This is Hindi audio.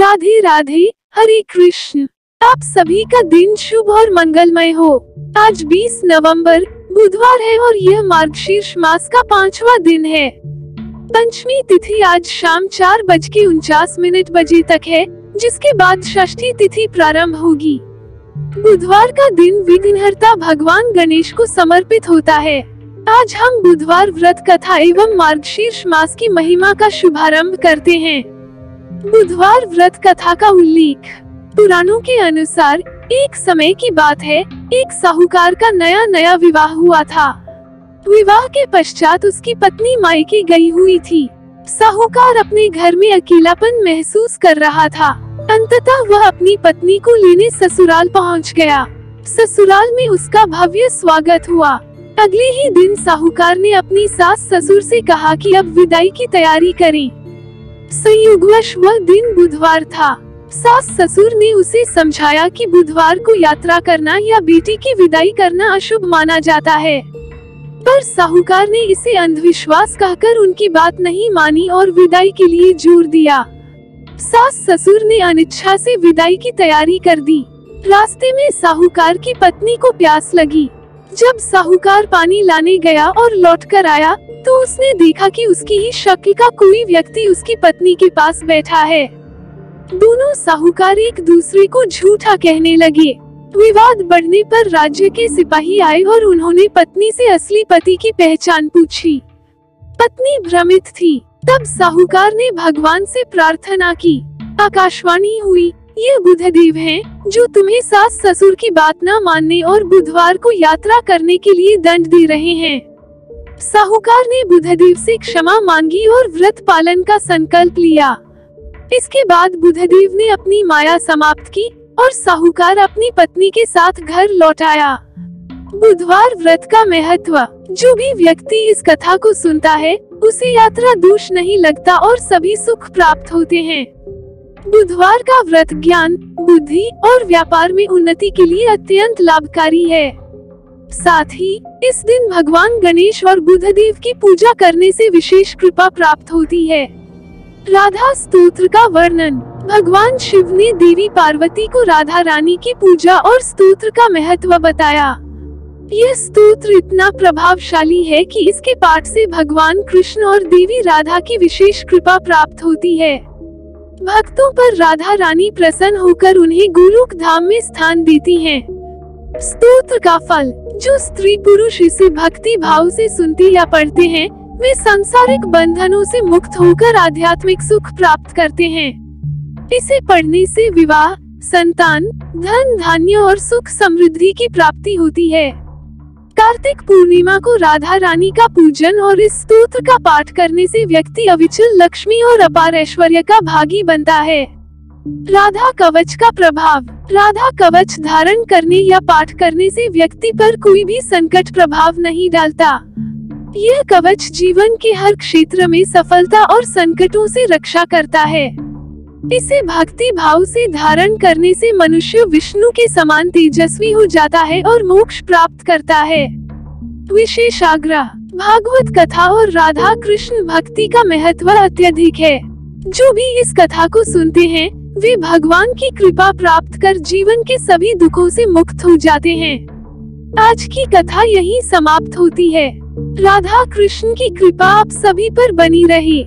राधे राधे, हरे कृष्ण। आप सभी का दिन शुभ और मंगलमय हो। आज 20 नवंबर बुधवार है और यह मार्गशीर्ष मास का 5वां दिन है। पंचमी तिथि आज शाम 4:49 बजे तक है, जिसके बाद षष्ठी तिथि प्रारंभ होगी। बुधवार का दिन विघ्नहर्ता भगवान गणेश को समर्पित होता है। आज हम बुधवार व्रत कथा एवं मार्गशीर्ष मास की महिमा का शुभारंभ करते हैं। बुधवार व्रत कथा का उल्लेख पुराणों के अनुसार एक समय की बात है, एक साहूकार का नया विवाह हुआ था। विवाह के पश्चात उसकी पत्नी मायके गई हुई थी। साहूकार अपने घर में अकेलापन महसूस कर रहा था। अंततः वह अपनी पत्नी को लेने ससुराल पहुंच गया। ससुराल में उसका भव्य स्वागत हुआ। अगले ही दिन साहूकार ने अपनी सास ससुर से कहा कि अब विदाई की तैयारी करें। संयोगवश वह दिन बुधवार था। सास ससुर ने उसे समझाया कि बुधवार को यात्रा करना या बेटी की विदाई करना अशुभ माना जाता है, पर साहूकार ने इसे अंधविश्वास कहकर उनकी बात नहीं मानी और विदाई के लिए जोर दिया। सास ससुर ने अनिच्छा से विदाई की तैयारी कर दी। रास्ते में साहूकार की पत्नी को प्यास लगी। जब साहूकार पानी लाने गया और लौटकर आया तो उसने देखा कि उसकी ही शक्ल का कोई व्यक्ति उसकी पत्नी के पास बैठा है। दोनों साहूकार एक दूसरे को झूठा कहने लगे। विवाद बढ़ने पर राज्य के सिपाही आए और उन्होंने पत्नी से असली पति की पहचान पूछी। पत्नी भ्रमित थी। तब साहूकार ने भगवान से प्रार्थना की। आकाशवाणी हुई, ये बुधदेव हैं, जो तुम्हें सास ससुर की बात न मानने और बुधवार को यात्रा करने के लिए दंड दे रहे हैं। साहूकार ने बुधदेव से क्षमा मांगी और व्रत पालन का संकल्प लिया। इसके बाद बुधदेव ने अपनी माया समाप्त की और साहूकार अपनी पत्नी के साथ घर लौट आया। बुधवार व्रत का महत्व। जो भी व्यक्ति इस कथा को सुनता है उसे यात्रा दोष नहीं लगता और सभी सुख प्राप्त होते हैं। बुधवार का व्रत ज्ञान, बुद्धि और व्यापार में उन्नति के लिए अत्यंत लाभकारी है। साथ ही इस दिन भगवान गणेश और बुधदेव की पूजा करने से विशेष कृपा प्राप्त होती है। राधा स्तोत्र का वर्णन। भगवान शिव ने देवी पार्वती को राधा रानी की पूजा और स्तोत्र का महत्व बताया। यह स्तोत्र इतना प्रभावशाली है कि इसके पाठ से भगवान कृष्ण और देवी राधा की विशेष कृपा प्राप्त होती है। भक्तों पर राधा रानी प्रसन्न होकर उन्हें गोलोक धाम में स्थान देती हैं। स्तोत्र का फल। जो स्त्री पुरुष इसे भक्ति भाव से सुनते या पढ़ते हैं वे सांसारिक बंधनों से मुक्त होकर आध्यात्मिक सुख प्राप्त करते हैं। इसे पढ़ने से विवाह, संतान, धन धान्य और सुख समृद्धि की प्राप्ति होती है। कार्तिक पूर्णिमा को राधा रानी का पूजन और इस स्तोत्र का पाठ करने से व्यक्ति अविचल लक्ष्मी और अपार ऐश्वर्य का भागी बनता है। राधा कवच का प्रभाव। राधा कवच धारण करने या पाठ करने से व्यक्ति पर कोई भी संकट प्रभाव नहीं डालता। यह कवच जीवन के हर क्षेत्र में सफलता और संकटों से रक्षा करता है। इसे भक्ति भाव से धारण करने से मनुष्य विष्णु के समान तेजस्वी हो जाता है और मोक्ष प्राप्त करता है। विशेष आग्रह। भागवत कथा और राधा कृष्ण भक्ति का महत्व अत्यधिक है। जो भी इस कथा को सुनते हैं वे भगवान की कृपा प्राप्त कर जीवन के सभी दुखों से मुक्त हो जाते हैं। आज की कथा यहीं समाप्त होती है। राधा कृष्ण की कृपा आप सभी पर बनी रहे।